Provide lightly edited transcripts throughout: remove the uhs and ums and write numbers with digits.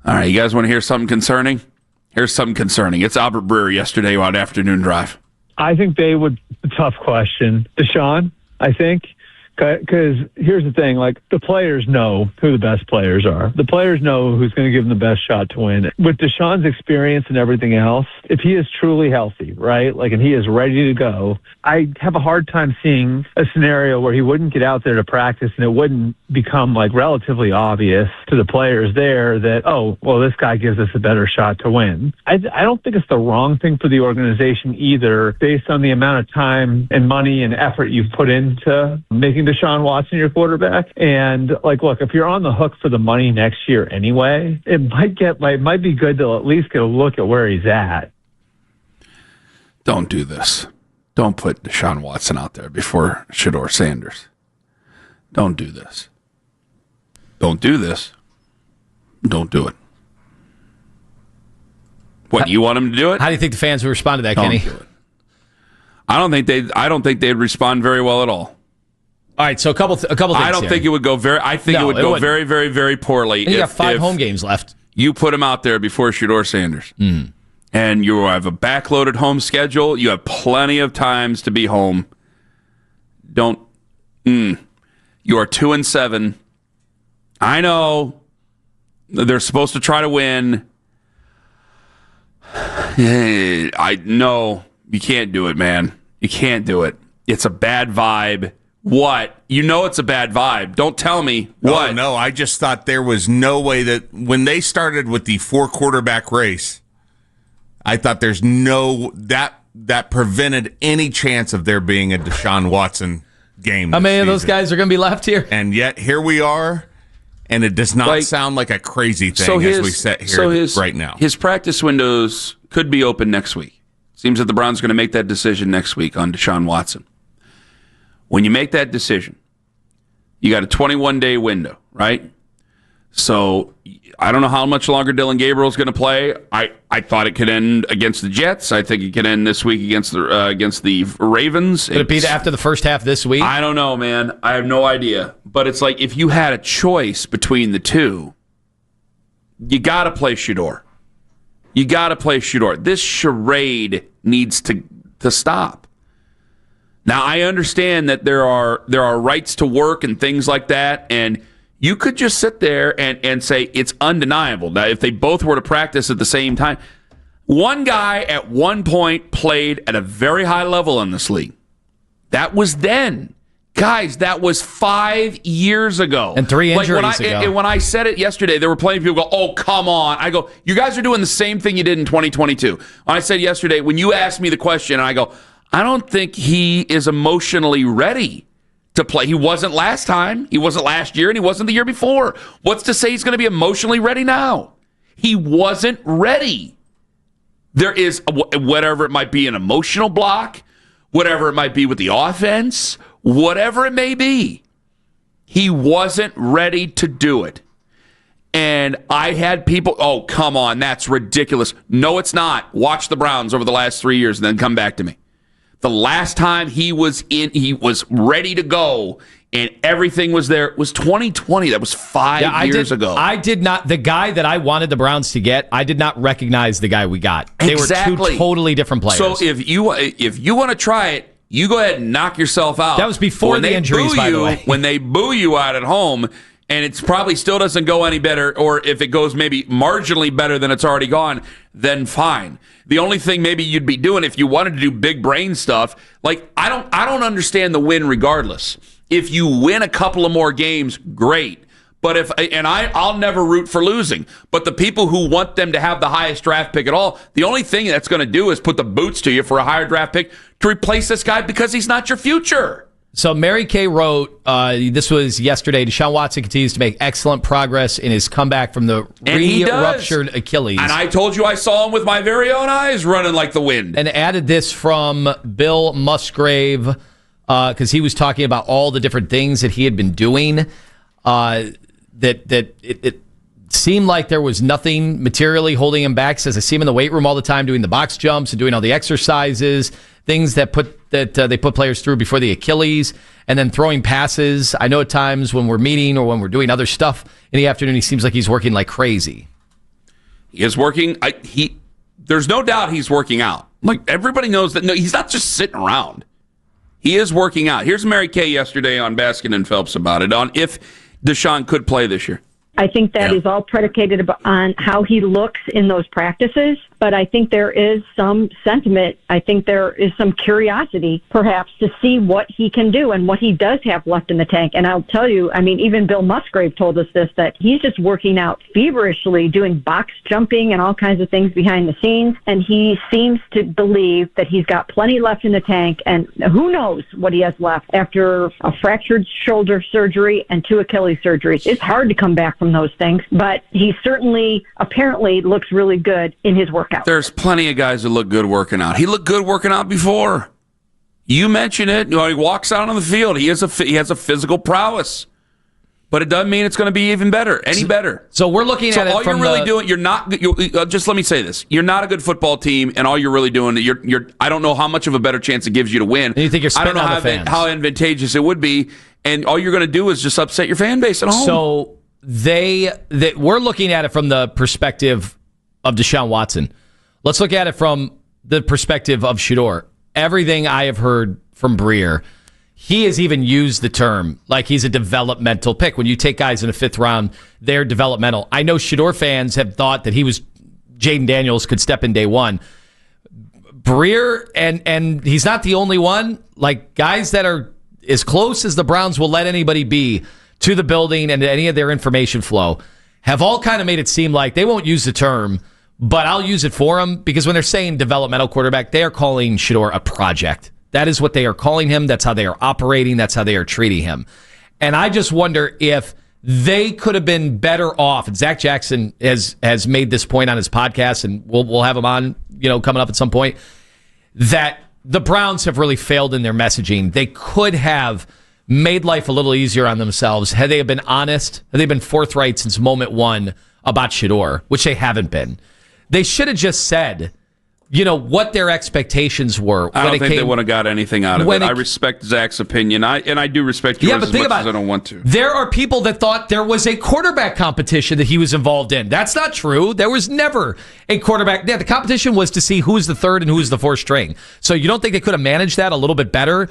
All right, you guys want to hear something concerning? Here's something concerning. It's Albert Breer yesterday on Afternoon Drive. I think they would. Tough question. Deshaun, I think. Because here's the thing, like, the players know who the best players are. The players know who's going to give them the best shot to win. With Deshaun's experience and everything else, if he is truly healthy, right, like, and he is ready to go, I have a hard time seeing a scenario where he wouldn't get out there to practice and it wouldn't become, like, relatively obvious to the players there that, oh, well, this guy gives us a better shot to win. I don't think it's the wrong thing for the organization either, based on the amount of time and money and effort you've put into making Deshaun Watson your quarterback. And, like, look, if you're on the hook for the money next year anyway, it might be good to at least get a look at where he's at. Don't do this. Don't put Deshaun Watson out there before Shedeur Sanders. Don't do this. Don't do this. Don't do it. What, you want him to do it? How do you think the fans would respond to that, Don't Kenny? do it. I don't think they'd respond very well at all. All right, so a couple things. I don't think it would go very. I think it would go very, very, very poorly. And you got 5 home games left. You put him out there before Shedeur Sanders, and you have a backloaded home schedule. You have plenty of times to be home. Don't. You are 2-7. I know they're supposed to try to win. I know you can't do it, man. You can't do it. It's a bad vibe. What? You know it's a bad vibe. Don't tell me what. Oh, no, I just thought there was no way that when they started with the 4-quarterback race, I thought there's no that prevented any chance of there being a Deshaun Watson game. How many of those guys are going to be left here? And yet here we are, and it does not sound like a crazy thing as we sit here right now. His practice windows could be open next week. Seems that the Browns are going to make that decision next week on Deshaun Watson. When you make that decision, you got a 21-day window, right? So I don't know how much longer Dylan Gabriel's going to play. I thought it could end against the Jets. I think it could end this week against the Ravens. Could it be after the first half this week? I don't know, man. I have no idea. But it's like if you had a choice between the two, you got to play Shedeur. You got to play Shedeur. This charade needs to stop. Now, I understand that there are rights to work and things like that, and you could just sit there and say it's undeniable. Now, if they both were to practice at the same time, one guy at one point played at a very high level in this league. That was then. Guys, that was 5 years ago. And 3 injuries ago. And when I said it yesterday, there were plenty of people go, oh, come on. I go, you guys are doing the same thing you did in 2022. I said yesterday, when you asked me the question, I go, I don't think he is emotionally ready to play. He wasn't last time. He wasn't last year, and he wasn't the year before. What's to say he's going to be emotionally ready now? He wasn't ready. There is, whatever it might be, an emotional block, whatever it might be with the offense, whatever it may be. He wasn't ready to do it. And I had people, oh, come on, that's ridiculous. No, it's not. Watch the Browns over the last 3 years and then come back to me. The last time he was ready to go and everything was there was 2020. That was 5 years ago. I did not, the guy that I wanted the Browns to get, I did not recognize the guy we got. They were two totally different players. So if you want to try it, you go ahead and knock yourself out. That was before the injuries, by the way. When they boo you out at home, and it probably still doesn't go any better, or if it goes maybe marginally better than it's already gone, then fine. The only thing maybe you'd be doing if you wanted to do big brain stuff, like I don't understand the win regardless. If you win a couple of more games, great. But I'll never root for losing. But the people who want them to have the highest draft pick at all, the only thing that's going to do is put the boots to you for a higher draft pick to replace this guy because he's not your future. So Mary Kay wrote, this was yesterday, Deshaun Watson continues to make excellent progress in his comeback from the re-ruptured Achilles. And I told you I saw him with my very own eyes running like the wind. And added this from Bill Musgrave, because he was talking about all the different things that he had been doing, that it seemed like there was nothing materially holding him back. Says I see him in the weight room all the time doing the box jumps and doing all the exercises, things that they put players through before the Achilles, and then throwing passes. I know at times when we're meeting or when we're doing other stuff in the afternoon, he seems like he's working like crazy. He is working. There's no doubt he's working out. Like, everybody knows that. No, he's not just sitting around. He is working out. Here's Mary Kay yesterday on Baskin and Phelps about it, on if Deshaun could play this year. I think that is all predicated on how he looks in those practices. But I think there is some sentiment. I think there is some curiosity, perhaps, to see what he can do and what he does have left in the tank. And I'll tell you, I mean, even Bill Musgrave told us this, that he's just working out feverishly, doing box jumping and all kinds of things behind the scenes. And he seems to believe that he's got plenty left in the tank. And who knows what he has left after a fractured shoulder surgery and 2 Achilles surgeries. It's hard to come back from those things, but he certainly apparently looks really good in his workout. There's plenty of guys that look good working out. He looked good working out before. You mention it. He walks out on the field. He has a physical prowess, but it doesn't mean it's going to be even better, any better. So we're looking at it all from you're really doing. You're not. Just let me say this: you're not a good football team, and all you're really doing. You're. I don't know how much of a better chance it gives you to win. And you think you're spitting on the fans. How advantageous it would be, and all you're going to do is just upset your fan base at home. So we're looking at it from the perspective of Deshaun Watson. Let's look at it from the perspective of Shedeur. Everything I have heard from Breer, he has even used the term like he's a developmental pick. When you take guys in the 5th round, they're developmental. I know Shedeur fans have thought that Jaden Daniels could step in day one. Breer, and he's not the only one, like guys that are as close as the Browns will let anybody be to the building and to any of their information flow, have all kind of made it seem like they won't use the term, but I'll use it for them, because when they're saying developmental quarterback, they are calling Shedeur a project. That is what they are calling him. That's how they are operating. That's how they are treating him. And I just wonder if they could have been better off. And Zach Jackson has made this point on his podcast, and we'll have him on, coming up at some point, that the Browns have really failed in their messaging. They could have made life a little easier on themselves had they been honest, had they been forthright since moment one about Shedeur, which they haven't been. They should have just said, what their expectations were. I don't think they would have got anything out of it. I respect Zach's opinion, and I do respect yours as much as I don't want to. There are people that thought there was a quarterback competition that he was involved in. That's not true. There was never a quarterback. Yeah, the competition was to see who was the 3rd and who was the 4th string. So you don't think they could have managed that a little bit better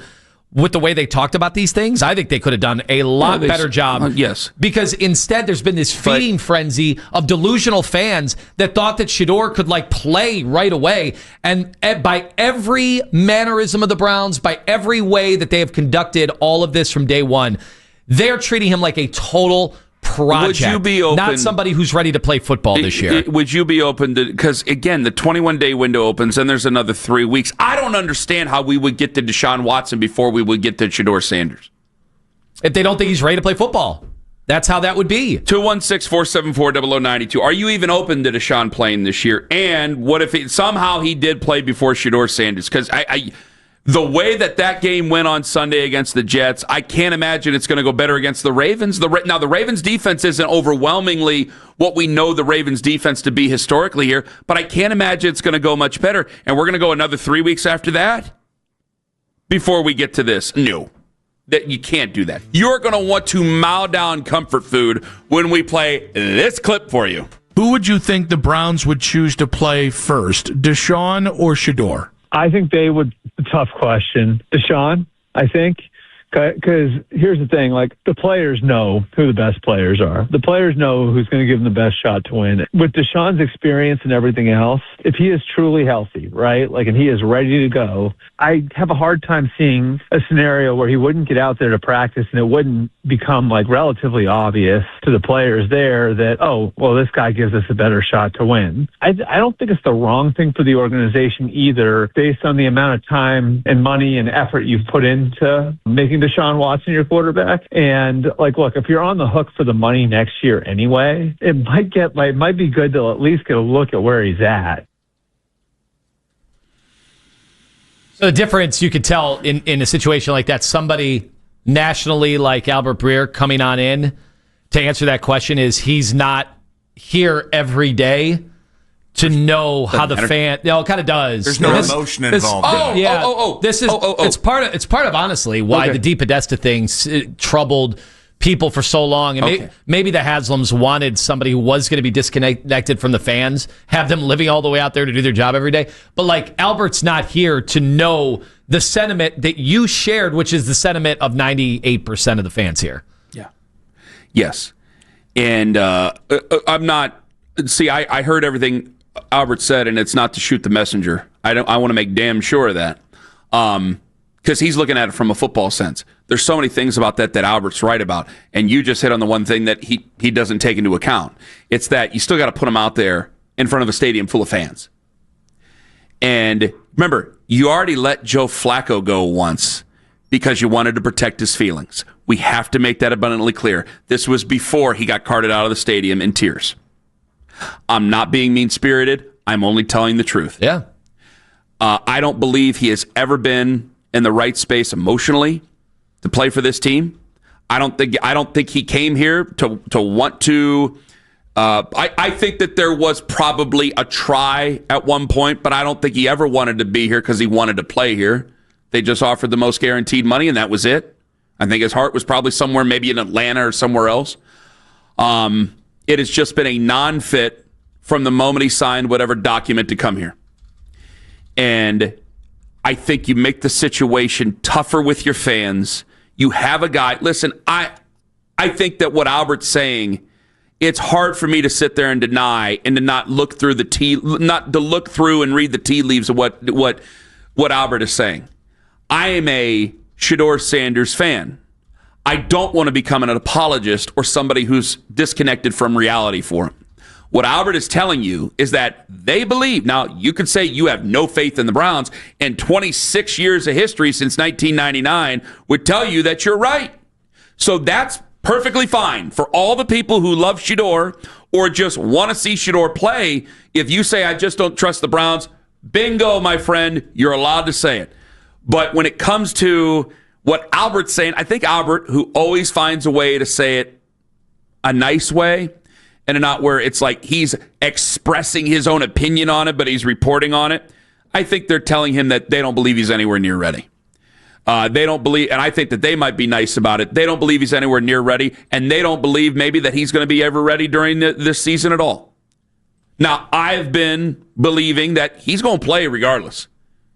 with the way they talked about these things? I think they could have done a lot better job. Yes. Because instead there's been this feeding frenzy of delusional fans that thought that Shedeur could play right away. And by every mannerism of the Browns, by every way that they have conducted all of this from day one, they're treating him like a total project. Would you be open, not somebody who's ready to play football this year? Would you be open to, because again, the 21-day window opens and there's another 3 weeks. I don't understand how we would get to Deshaun Watson before we would get to Shedeur Sanders. If they don't think he's ready to play football. That's how that would be. 216-474-0092. Are you even open to Deshaun playing this year? And what if somehow he did play before Shedeur Sanders? Because the way that game went on Sunday against the Jets, I can't imagine it's going to go better against the Ravens. Now, the Ravens' defense isn't overwhelmingly what we know the Ravens' defense to be historically here, but I can't imagine it's going to go much better. And we're going to go another 3 weeks after that before we get to this. No, that you can't do that. You're going to want to mow down comfort food when we play this clip for you. Who would you think the Browns would choose to play first, Deshaun or Shedeur? I think they would. Tough question. Deshaun, I think. Because here's the thing, the players know who the best players are. The players know who's going to give them the best shot to win. With Deshaun's experience and everything else, if he is truly healthy, right, and he is ready to go, I have a hard time seeing a scenario where he wouldn't get out there to practice and it wouldn't become, relatively obvious to the players there that, oh, well, this guy gives us a better shot to win. I don't think it's the wrong thing for the organization either, based on the amount of time and money and effort you've put into making Deshaun Watson your quarterback. And look, if you're on the hook for the money next year anyway, it might be good to at least get a look at where he's at. So the difference you could tell in a situation like that, somebody nationally like Albert Breer coming on in to answer that question is he's not here every day to know how the fan. No, it kind of does. There's no emotion involved. This is it's part of honestly why the Deep Podesta thing troubled people for so long. And maybe the Haslams wanted somebody who was going to be disconnected from the fans, have them living all the way out there to do their job every day. But like Albert's not here to know the sentiment that you shared, which is the sentiment of 98% of the fans here. Yeah. Yes. And I'm not. See, I heard everything Albert said, and it's not to shoot the messenger. I want to make damn sure of that. Because he's looking at it from a football sense. There's so many things about that Albert's right about, and you just hit on the one thing that he doesn't take into account. It's that you still got to put him out there in front of a stadium full of fans. And remember, you already let Joe Flacco go once because you wanted to protect his feelings. We have to make that abundantly clear. This was before he got carted out of the stadium in tears. I'm not being mean-spirited. I'm only telling the truth. Yeah. I don't believe he has ever been in the right space emotionally to play for this team. I don't think he came here to want to. I think that there was probably a try at one point, but I don't think he ever wanted to be here because he wanted to play here. They just offered the most guaranteed money, and that was it. I think his heart was probably somewhere, maybe in Atlanta or somewhere else. It has just been a non-fit from the moment he signed whatever document to come here. And I think you make the situation tougher with your fans. You have a guy. Listen, I think that what Albert's saying, it's hard for me to sit there and deny and to not look through not to look through and read the tea leaves of what Albert is saying. I am a Shedeur Sanders fan. I don't want to become an apologist or somebody who's disconnected from reality for him. What Albert is telling you is that they believe. Now, you could say you have no faith in the Browns, and 26 years of history since 1999 would tell you that you're right. So that's perfectly fine for all the people who love Shedeur or just want to see Shedeur play. If you say, I just don't trust the Browns, bingo, my friend, you're allowed to say it. But when it comes to what Albert's saying, I think Albert, who always finds a way to say it a nice way, and not where it's like he's expressing his own opinion on it, but he's reporting on it. I think they're telling him that they don't believe he's anywhere near ready. They don't believe, and I think that they might be nice about it. They don't believe he's anywhere near ready, and they don't believe maybe that he's going to be ever ready during this season at all. Now, I've been believing that he's going to play regardless.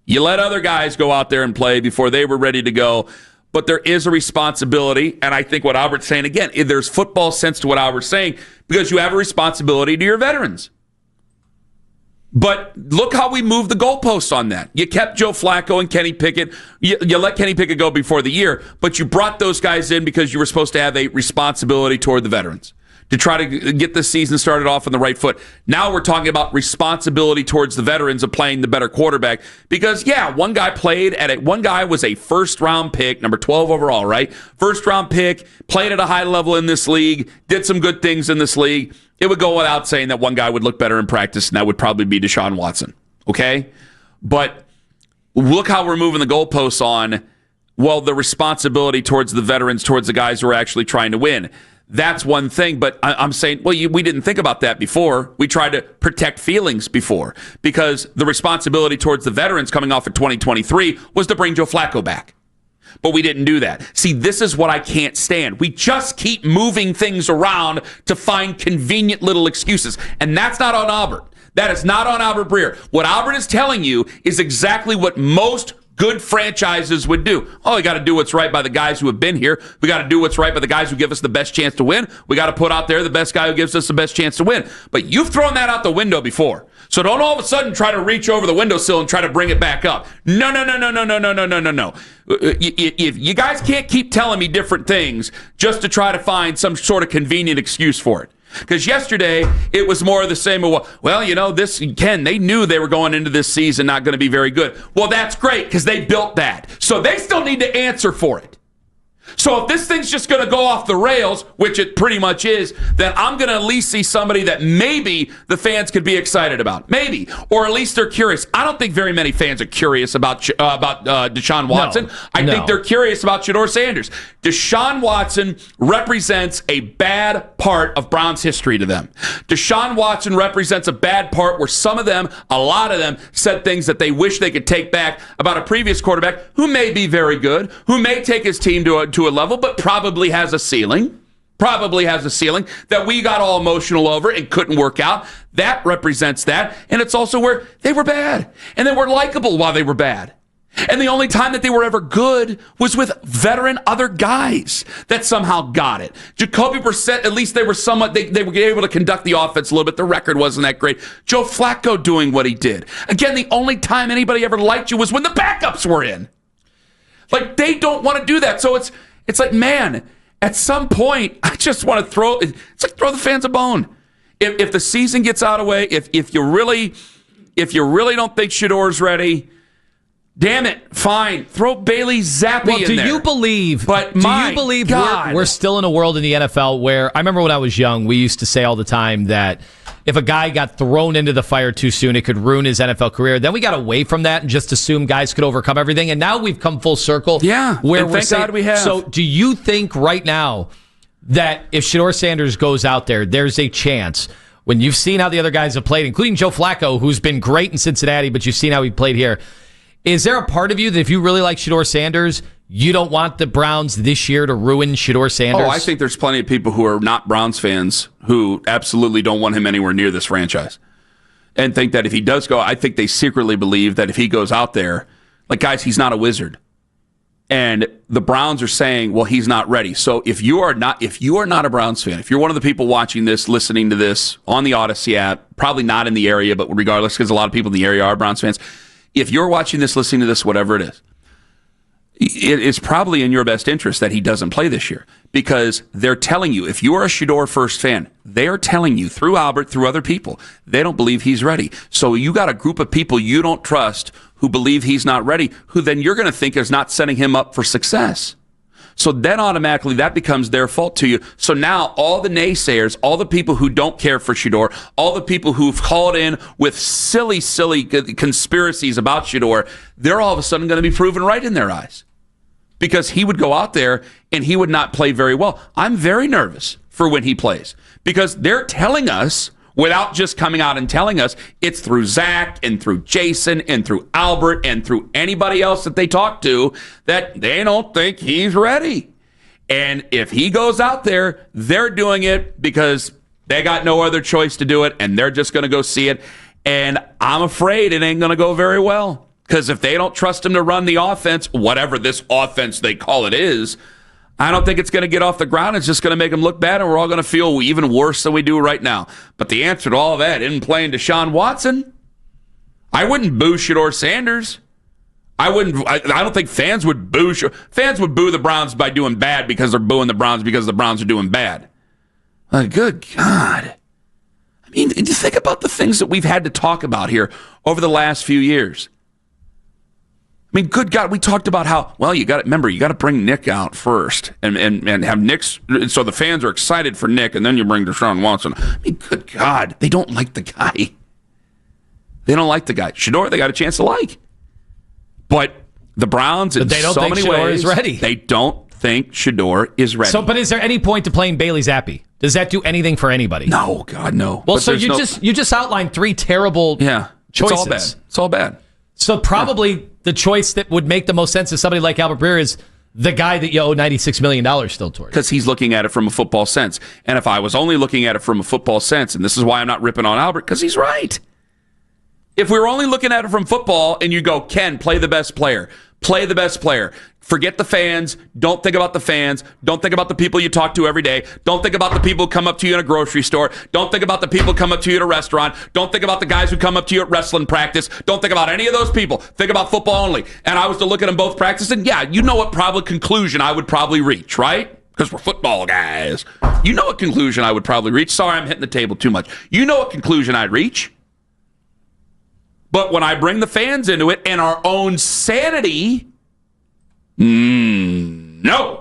You let other guys go out there and play before they were ready to go. But there is a responsibility, and I think what Albert's saying, again, there's football sense to what Albert's saying, because you have a responsibility to your veterans. But look how we moved the goalposts on that. You kept Joe Flacco and Kenny Pickett. You let Kenny Pickett go before the year, but you brought those guys in because you were supposed to have a responsibility toward the veterans to try to get this season started off on the right foot. Now we're talking about responsibility towards the veterans of playing the better quarterback. Because, yeah, one guy was a first-round pick, number 12 overall, right? First-round pick, played at a high level in this league, did some good things in this league. It would go without saying that one guy would look better in practice, and that would probably be Deshaun Watson, okay? But look how we're moving the goalposts on, well, the responsibility towards the veterans, towards the guys who are actually trying to win. That's one thing, but I'm saying, well, we didn't think about that before. We tried to protect feelings before because the responsibility towards the veterans coming off of 2023 was to bring Joe Flacco back. But we didn't do that. See, this is what I can't stand. We just keep moving things around to find convenient little excuses, and that's not on Albert. That is not on Albert Breer. What Albert is telling you is exactly what most good franchises would do. Oh, we got to do what's right by the guys who have been here. We got to do what's right by the guys who give us the best chance to win. We got to put out there the best guy who gives us the best chance to win. But you've thrown that out the window before. So don't all of a sudden try to reach over the windowsill and try to bring it back up. No. If you guys can't keep telling me different things just to try to find some sort of convenient excuse for it. Because yesterday, it was more of the same. Well, they knew they were going into this season not going to be very good. Well, that's great because they built that. So they still need to answer for it. So if this thing's just going to go off the rails, which it pretty much is, then I'm going to at least see somebody that maybe the fans could be excited about. Maybe. Or at least they're curious. I don't think very many fans are curious about Deshaun Watson. No, I think they're curious about Shedeur Sanders. Deshaun Watson represents a bad part of Browns history to them. Deshaun Watson represents a bad part where a lot of them, said things that they wish they could take back about a previous quarterback who may be very good, who may take his team to to a level, but probably has a ceiling. Probably has a ceiling that we got all emotional over and couldn't work out. That represents that. And it's also where they were bad. And they weren't likable while they were bad. And the only time that they were ever good was with veteran other guys that somehow got it. Jacoby Brissett, at least they were somewhat, they were able to conduct the offense a little bit. The record wasn't that great. Joe Flacco doing what he did. Again, the only time anybody ever liked you was when the backups were in. Like, they don't want to do that. So it's like, man, at some point, I just want to throw the fans a bone. If the season gets out of the way, if you really don't think Shedeur's ready, damn it, fine. Throw Bailey Zappi in there. Do you believe we're still in a world in the NFL where, I remember when I was young, we used to say all the time that if a guy got thrown into the fire too soon, it could ruin his NFL career. Then we got away from that and just assumed guys could overcome everything. And now we've come full circle. Yeah, where and thank God we have. So do you think right now that if Shedeur Sanders goes out there, there's a chance, when you've seen how the other guys have played, including Joe Flacco, who's been great in Cincinnati, but you've seen how he played here, is there a part of you that if you really like Shedeur Sanders, you don't want the Browns this year to ruin Shedeur Sanders? Oh, I think there's plenty of people who are not Browns fans who absolutely don't want him anywhere near this franchise and think that if he does go, I think they secretly believe that if he goes out there, like, guys, he's not a wizard. And the Browns are saying, well, he's not ready. So if you are not a Browns fan, if you're one of the people watching this, listening to this on the Odyssey app, probably not in the area, but regardless, because a lot of people in the area are Browns fans, if you're watching this, listening to this, whatever it is probably in your best interest that he doesn't play this year, because they're telling you, if you are a Shedeur first fan, they are telling you through Albert, through other people, they don't believe he's ready. So you got a group of people you don't trust who believe he's not ready, who then you're going to think is not setting him up for success. So then automatically that becomes their fault to you. So now all the naysayers, all the people who don't care for Shedeur, all the people who've called in with silly conspiracies about Shedeur, they're all of a sudden going to be proven right in their eyes. Because he would go out there and he would not play very well. I'm very nervous for when he plays, because they're telling us, without just coming out and telling us, it's through Zach and through Jason and through Albert and through anybody else that they talk to, that they don't think he's ready. And if he goes out there, they're doing it because they got no other choice to do it, and they're just going to go see it. And I'm afraid it ain't going to go very well, because if they don't trust him to run the offense, whatever this offense they call it is, I don't think it's going to get off the ground. It's just going to make them look bad, and we're all going to feel even worse than we do right now. But the answer to all of that isn't playing Deshaun Watson. I wouldn't boo Shedeur Sanders. I don't think fans would boo. Fans would boo the Browns by doing bad because they're booing the Browns because the Browns are doing bad. Like, good God. I mean, you think about the things that we've had to talk about here over the last few years. I mean, good God, we talked about how, well, you got to bring Nick out first and have Nick's, so the fans are excited for Nick, and then you bring Deshaun Watson. I mean, good God, they don't like the guy. They don't like the guy. Shedeur, they got a chance to like. But the Browns, in so many ways, they don't think Shedeur is ready. So, but is there any point to playing Bailey Zappi? Does that do anything for anybody? No, God, no. Well, so you just outlined three terrible choices. It's all bad. So probably the choice that would make the most sense to somebody like Albert Breer is the guy that you owe $96 million still towards. Because he's looking at it from a football sense. And if I was only looking at it from a football sense, and this is why I'm not ripping on Albert, because he's right. If we were only looking at it from football and you go, Ken, play the best player. Play the best player. Forget the fans. Don't think about the fans. Don't think about the people you talk to every day. Don't think about the people who come up to you in a grocery store. Don't think about the people who come up to you at a restaurant. Don't think about the guys who come up to you at wrestling practice. Don't think about any of those people. Think about football only. And I was to look at them both practicing, yeah, you know what probably conclusion I would probably reach, right? Because we're football guys. You know what conclusion I would probably reach. Sorry, I'm hitting the table too much. You know what conclusion I'd reach. But when I bring the fans into it and our own sanity, no.